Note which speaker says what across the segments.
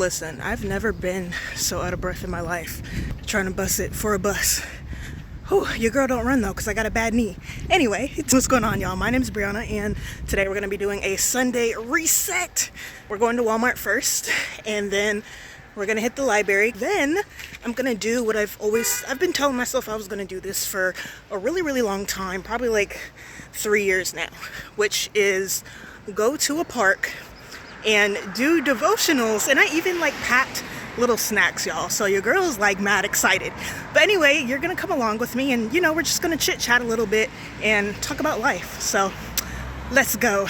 Speaker 1: Listen, I've never been so out of breath in my life trying to bus it for a bus. Whew, your girl don't run though because I got a bad knee. Anyway, what's going on, y'all? My name is Bre'Aunna and today we're going to be doing a Sunday reset. We're going to Walmart first and then we're going to hit the library. Then I'm going to do what I've been telling myself I was going to do this for a really long time, probably like 3 years now, which is go to a park and do devotionals. And I even like packed little snacks, y'all, so your girl is like mad excited. But anyway, you're gonna come along with me and we're just gonna chit chat a little bit and talk about life. So let's go.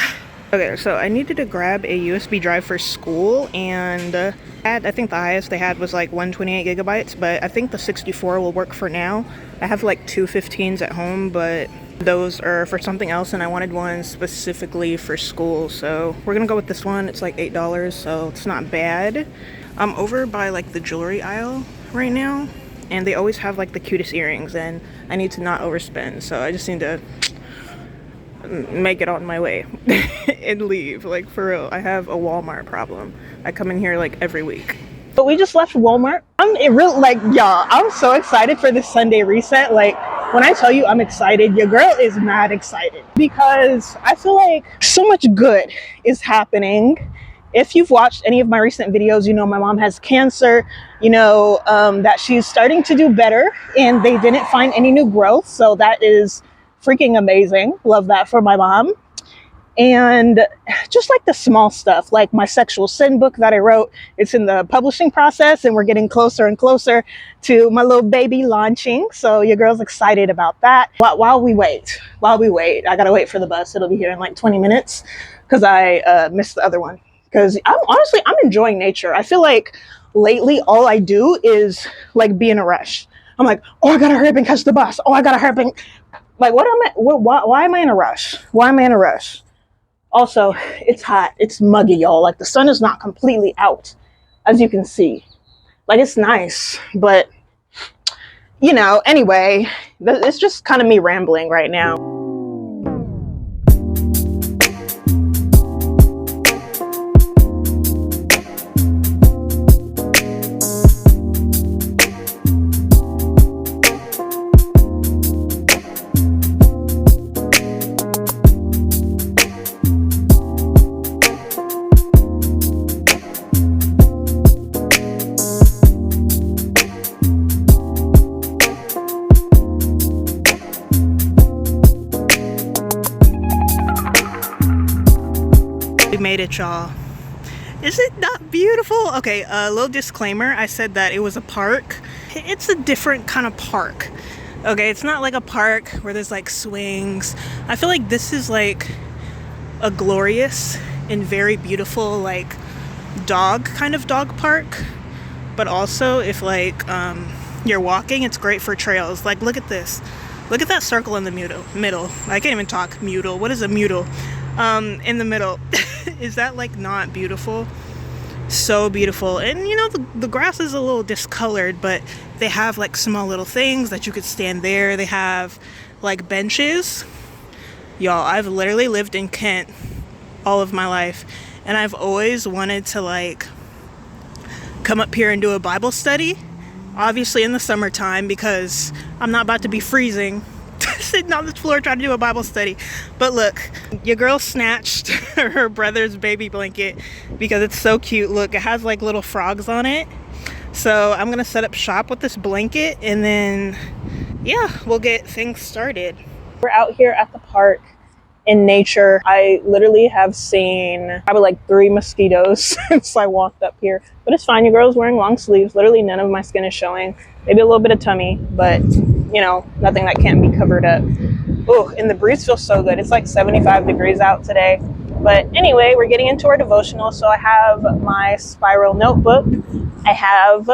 Speaker 1: Okay, so I needed to grab a USB drive for school, and I think the highest they had was like 128 gigabytes, but I think the 64 will work for now. I have like two 15s at home, but those are for something else, and I wanted one specifically for school, so we're gonna go with this one. It's like $8, so it's not bad. I'm over by like the jewelry aisle right now, and they always have like the cutest earrings, and I need to not overspend, so I just need to make it on my way and leave. Like, for real, I have a Walmart problem. I come in here like every week. But we just left Walmart. I'm so excited for this Sunday reset. Like, when I tell you I'm excited, your girl is mad excited because I feel like so much good is happening. If you've watched any of my recent videos, you know my mom has cancer, that she's starting to do better and they didn't find any new growth. So that is freaking amazing. Love that for my mom. And just like the small stuff, like my sexual sin book that I wrote, it's in the publishing process and we're getting closer and closer to my little baby launching. So your girl's excited about that. While we wait, I gotta wait for the bus. It'll be here in like 20 minutes because I missed the other one. Because I'm enjoying nature. I feel like lately all I do is like be in a rush. I'm like, oh, I gotta hurry up and catch the bus. Oh, I gotta hurry up and like, why am I in a rush? Why am I in a rush? Also, it's hot. It's muggy, y'all. Like, the sun is not completely out, as you can see. Like, it's nice, but, anyway, it's just kind of me rambling right now. Made it, y'all. Is it not beautiful? Okay, a little disclaimer. I said that it was a park. It's a different kind of park. Okay, it's not like a park where there's like swings. I feel like this is like a glorious and very beautiful like dog park. But also if like you're walking, it's great for trails. Like, look at this. Look at that circle in the middle. I can't even talk. Mutal. What is a mutal? In the middle. Is that like not beautiful? So beautiful. And the grass is a little discolored, but they have like small little things that you could stand there. They have like benches. Y'all, I've literally lived in Kent all of my life, and I've always wanted to like come up here and do a Bible study, obviously in the summertime, because I'm not about to be freezing sitting on the floor trying to do a Bible study. But look, your girl snatched her brother's baby blanket because it's so cute. Look, it has like little frogs on it. So I'm gonna set up shop with this blanket, and then we'll get things started. We're out here at the park in nature. I literally have seen probably like 3 mosquitoes since I walked up here, but it's fine. Your girl's wearing long sleeves. Literally none of my skin is showing. Maybe a little bit of tummy, but nothing that can't be covered up. Oh, and the breeze feels so good. It's like 75 degrees out today. But anyway, we're getting into our devotional. So I have my spiral notebook. I have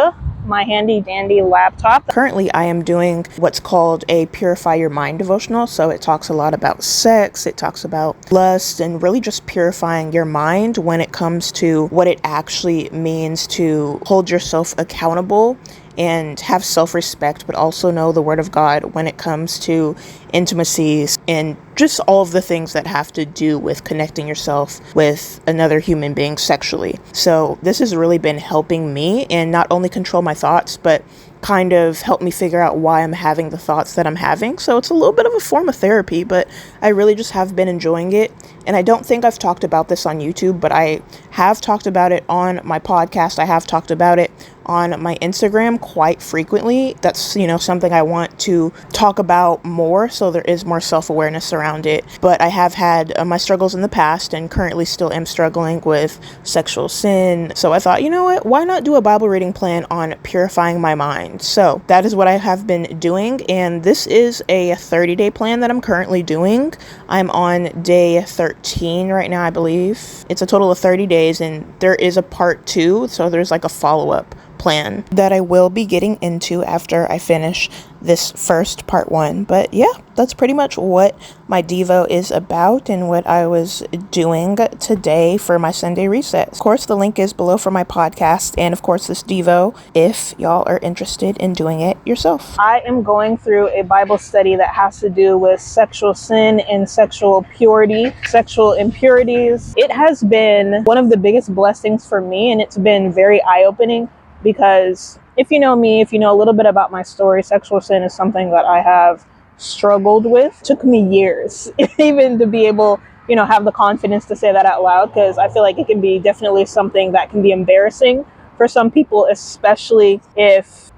Speaker 1: my handy dandy laptop. Currently, I am doing what's called a Purify Your Mind devotional. So it talks a lot about sex. It talks about lust and really just purifying your mind when it comes to what it actually means to hold yourself accountable and have self-respect, but also know the Word of God when it comes to intimacies and just all of the things that have to do with connecting yourself with another human being sexually. So this has really been helping me and not only control my thoughts, but kind of help me figure out why I'm having the thoughts that I'm having. So it's a little bit of a form of therapy, but I really just have been enjoying it. And I don't think I've talked about this on YouTube, but I have talked about it on my podcast. I have talked about it on my Instagram quite frequently. That's, something I want to talk about more, so there is more self-awareness around it. But I have had my struggles in the past and currently still am struggling with sexual sin. So I thought, you know what, why not do a Bible reading plan on purifying my mind? So that is what I have been doing, and this is a 30-day plan that I'm currently doing. I'm on day 13 right now, I believe. It's a total of 30 days, and there is a part 2, so there's like a follow-up plan that I will be getting into after I finish this first part 1. But yeah, that's pretty much what my Devo is about and what I was doing today for my Sunday reset. Of course, the link is below for my podcast and of course this Devo if y'all are interested in doing it yourself. I am going through a Bible study that has to do with sexual sin and sexual purity, sexual impurities. It has been one of the biggest blessings for me, and it's been very eye-opening. Because if you know me, if you know a little bit about my story, sexual sin is something that I have struggled with. It took me years even to be able, have the confidence to say that out loud, because I feel like it can be definitely something that can be embarrassing for some people, especially if,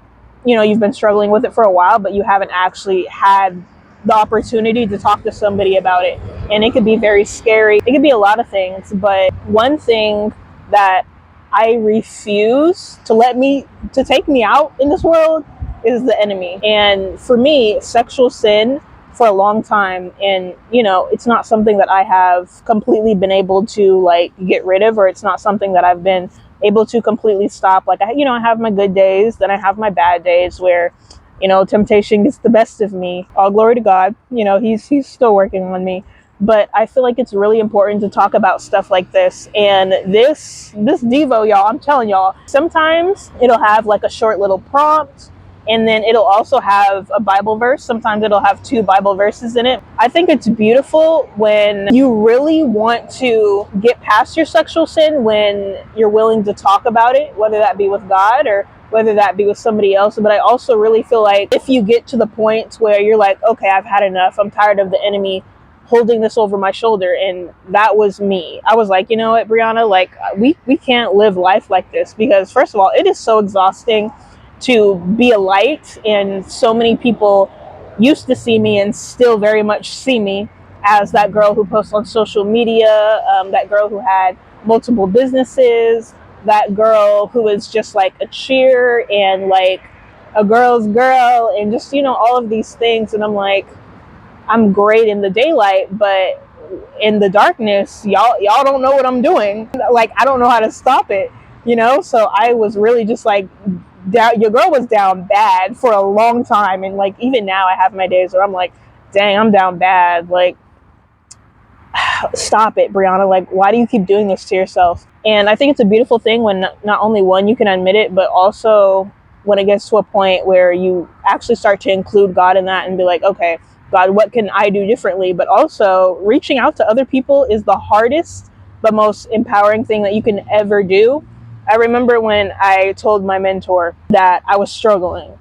Speaker 1: you've been struggling with it for a while, but you haven't actually had the opportunity to talk to somebody about it. And it could be very scary. It could be a lot of things, but one thing that I refuse to take me out in this world is the enemy. And for me, sexual sin for a long time, and it's not something that I have completely been able to get rid of, or it's not something that I've been able to completely stop. I have my good days, then I have my bad days where temptation gets the best of me. All glory to God. He's still working on me. But I feel like it's really important to talk about stuff like this. And this Devo, y'all, I'm telling y'all, sometimes it'll have a short little prompt, and then it'll also have a Bible verse. Sometimes it'll have 2 Bible verses in it. I think it's beautiful when you really want to get past your sexual sin, when you're willing to talk about it, whether that be with God or whether that be with somebody else. But I also really feel like if you get to the point where you're like, okay, I've had enough, I'm tired of the enemy holding this over my shoulder. And that was me. I was like, you know what, Bre'Aunna, we can't live life like this, because first of all, it is so exhausting to be a light, and so many people used to see me and still very much see me as that girl who posts on social media, that girl who had multiple businesses, that girl who is just a cheer and a girl's girl, and just all of these things. And I'm like, I'm great in the daylight, but in the darkness, y'all don't know what I'm doing. I don't know how to stop it, So I was really just down. Your girl was down bad for a long time, and even now I have my days where I'm like, dang, I'm down bad. Stop it, Bre'Aunna. Why do you keep doing this to yourself? And I think it's a beautiful thing when not only one, you can admit it, but also when it gets to a point where you actually start to include God in that and be like, okay, God, what can I do differently? But also reaching out to other people is the hardest but most empowering thing that you can ever do. I remember when I told my mentor that I was struggling.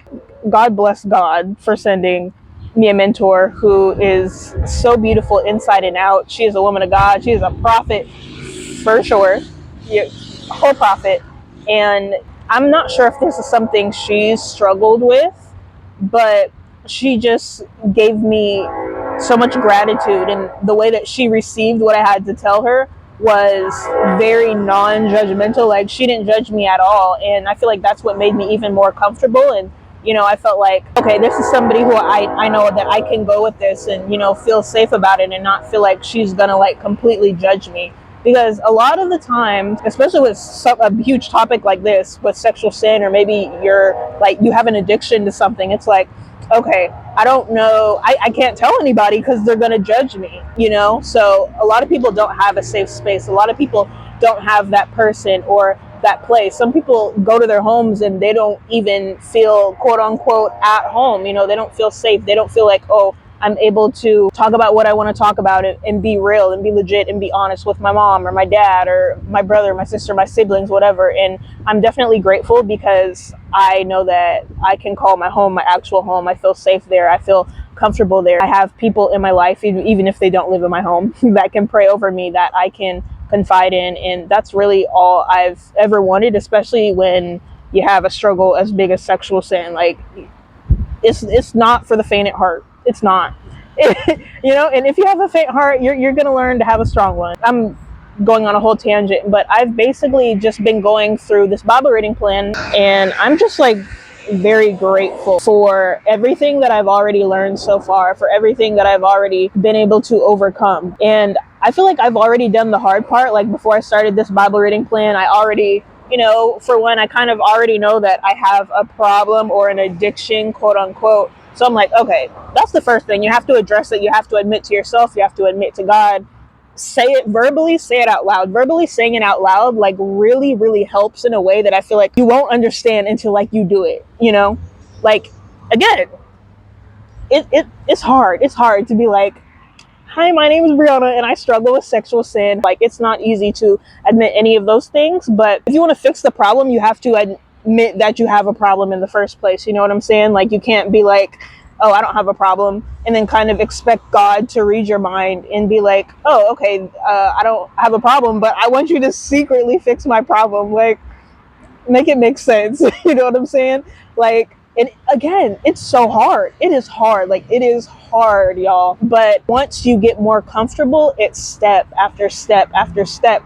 Speaker 1: God bless God for sending me a mentor who is so beautiful inside and out. She is a woman of God. She is a prophet for sure. A whole prophet. And I'm not sure if this is something she's struggled with, but she just gave me so much gratitude, and the way that she received what I had to tell her was very non-judgmental. She didn't judge me at all, and I feel like that's what made me even more comfortable. And I felt like, okay, this is somebody who I know that I can go with this and feel safe about it, and not feel like she's gonna completely judge me. Because a lot of the time, especially with a huge topic like this, with sexual sin, or maybe you're you have an addiction to something, it's like, okay, I don't know, I can't tell anybody because they're going to judge me, So a lot of people don't have a safe space. A lot of people don't have that person, or
Speaker 2: that place. Some people go to their homes and they don't even feel quote unquote at home. You know, they don't feel safe. They don't feel like, oh, I'm able to talk about what I want to talk about and be real and be legit and be honest with my mom or my dad or my brother, my sister, my siblings, whatever. And I'm definitely grateful because I know that I can call my home my actual home. I feel safe there. I feel comfortable there. I have people in my life, even if they don't live in my home, that can pray over me, that I can confide in. And that's really all I've ever wanted, especially when you have a struggle as big as sexual sin. Like, it's not for the faint at heart. It's not. You know, and if you have a faint heart, you're gonna learn to have a strong one. I'm going on a whole tangent, but I've basically just been going through this Bible reading plan, and I'm just like very grateful for everything that I've already learned so far, for everything that I've already been able to overcome. And I feel like I've already done the hard part. Like, before I started this Bible reading plan, I already, you know, for one, I kind of already know that I have a problem or an addiction, quote unquote. So I'm like, okay, that's the first thing. You have to address it. You have to admit to yourself. You have to admit to God. Say it verbally, say it out loud. Verbally saying it out loud, like, really, really helps in a way that I feel like you won't understand until, like, you do it, you know? Like, again, it's hard. It's hard to be like, hi, my name is Bre'Aunna and I struggle with sexual sin. Like, it's not easy to admit any of those things, but if you want to fix the problem, you have to admit that you have a problem in the first place. You know what I'm saying? Like, you can't be like, oh, I don't have a problem, and then kind of expect God to read your mind and be like, oh, okay, I don't have a problem, but I want you to secretly fix my problem. Like, make it make sense. You know what I'm saying? Like, and again, it's so hard. It is hard. Like, it is hard, y'all. But once you get more comfortable, it's step after step after step.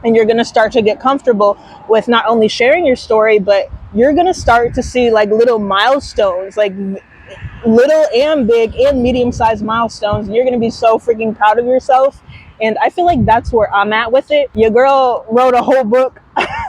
Speaker 2: And you're going to start to get comfortable with not only sharing your story, but you're going to start to see like little milestones, like little and big and medium-sized milestones. And you're going to be so freaking proud of yourself. And I feel like that's where I'm at with it. Your girl wrote a whole book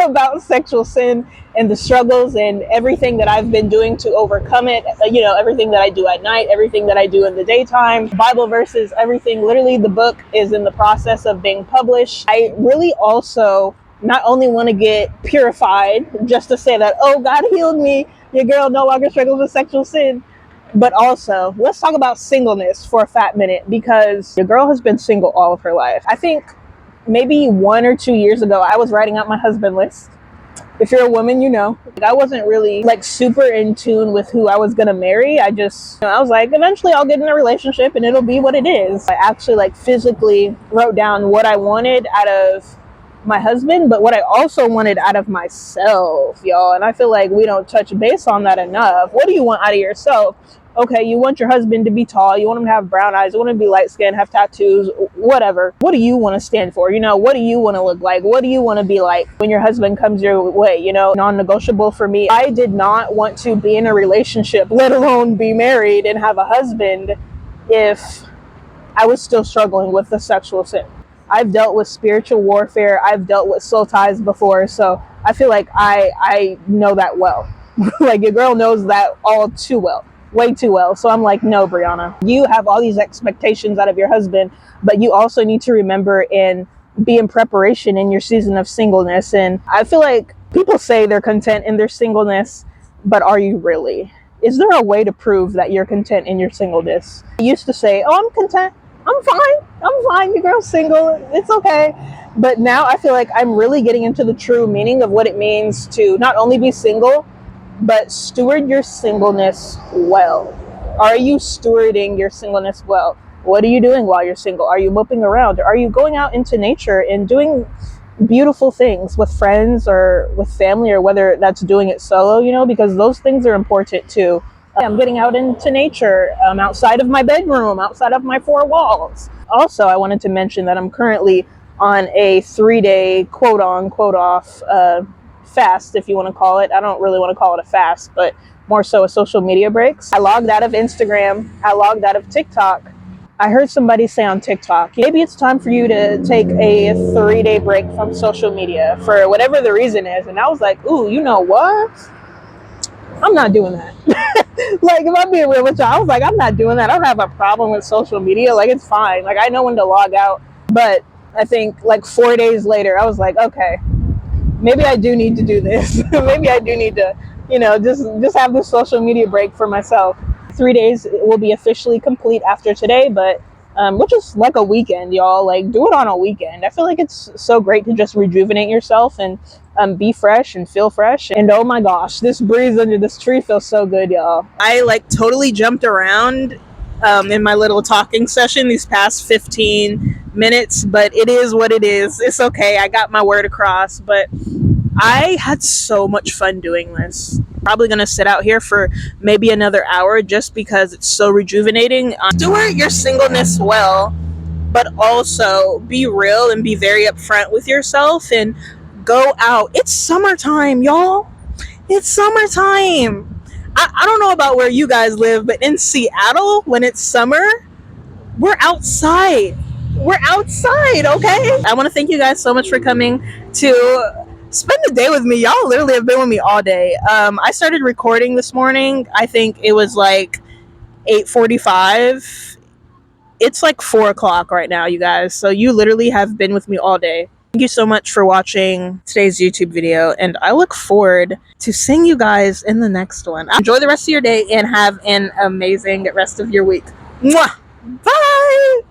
Speaker 2: about sexual sin and the struggles and everything that I've been doing to overcome it. You know, everything that I do at night, everything that I do in the daytime, Bible verses, everything. Literally, the book is in the process of being published. I really also not only want to get purified, just to say that, oh, God healed me, your girl no longer struggles with sexual sin, but also let's talk about singleness for a fat minute, because your girl has been single all of her life. I think maybe 1 or 2 years ago, I was writing out my husband list. If you're a woman, you know, I wasn't really like super in tune with who I was going to marry. I just, you know, I was like, eventually I'll get in a relationship and it'll be what it is. I actually like physically wrote down what I wanted out of my husband, but what I also wanted out of myself, y'all. And I feel like we don't touch base on that enough. What do you want out of yourself? Okay, you want your husband to be tall, you want him to have brown eyes, you want him to be light skinned, have tattoos, whatever. What do you want to stand for? You know, what do you want to look like? What do you want to be like when your husband comes your way? You know, non-negotiable for me. I did not want to be in a relationship, let alone be married and have a husband, if I was still struggling with the sexual sin. I've dealt with spiritual warfare. I've dealt with soul ties before. So I feel like I know that well. Like, your girl knows that all too well. Way too well. So I'm like, no, Bre'Aunna, you have all these expectations out of your husband, but you also need to remember and be in preparation in your season of singleness. And I feel like people say they're content in their singleness, but are you really? Is there a way to prove that you're content in your singleness? I used to say, oh, I'm content. I'm fine. Your girl's single. It's okay. But now I feel like I'm really getting into the true meaning of what it means to not only be single, but steward your singleness well. Are you stewarding your singleness well? What are you doing while you're single? Are you moping around? Are you going out into nature and doing beautiful things with friends or with family, or whether that's doing it solo, you know, because those things are important too. I'm getting out into nature, outside of my bedroom, outside of my 4 walls. Also, I wanted to mention that I'm currently on a 3-day quote on, quote off, fast, if you want to call it. I don't really want to call it a fast, but more so a social media breaks. I logged out of Instagram. I logged out of TikTok. I heard somebody say on TikTok, maybe it's time for you to take a 3-day break from social media for whatever the reason is. And I was like, ooh, you know what? I'm not doing that. Like, if I'm being real with y'all, I was like, I'm not doing that. I don't have a problem with social media. Like, it's fine. Like, I know when to log out. But I think like 4 days later, I was like, okay, maybe I do need to do this. Maybe I do need to, just have this social media break for myself. 3 days will be officially complete after today, but which is like a weekend, y'all. Like, do it on a weekend. I feel like it's so great to just rejuvenate yourself and be fresh and feel fresh. And oh my gosh, this breeze under this tree feels so good, y'all. I like totally jumped around in my little talking session these past 15 minutes, but it is what it is. It's okay. I got my word across, but I had so much fun doing this. Probably gonna sit out here for maybe another hour just because it's so rejuvenating. Steward your singleness well, but also be real and be very upfront with yourself and go out. It's summertime, y'all. It's summertime. I don't know about where you guys live, but in Seattle, when it's summer, we're outside. We're outside, okay? I want to thank you guys so much for coming to spend the day with me. Y'all literally have been with me all day. I started recording this morning. I think it was like 8:45. It's like 4 o'clock right now, you guys. So you literally have been with me all day. Thank you so much for watching today's YouTube video, and I look forward to seeing you guys in the next one. Enjoy the rest of your day and have an amazing rest of your week. Mwah! Bye!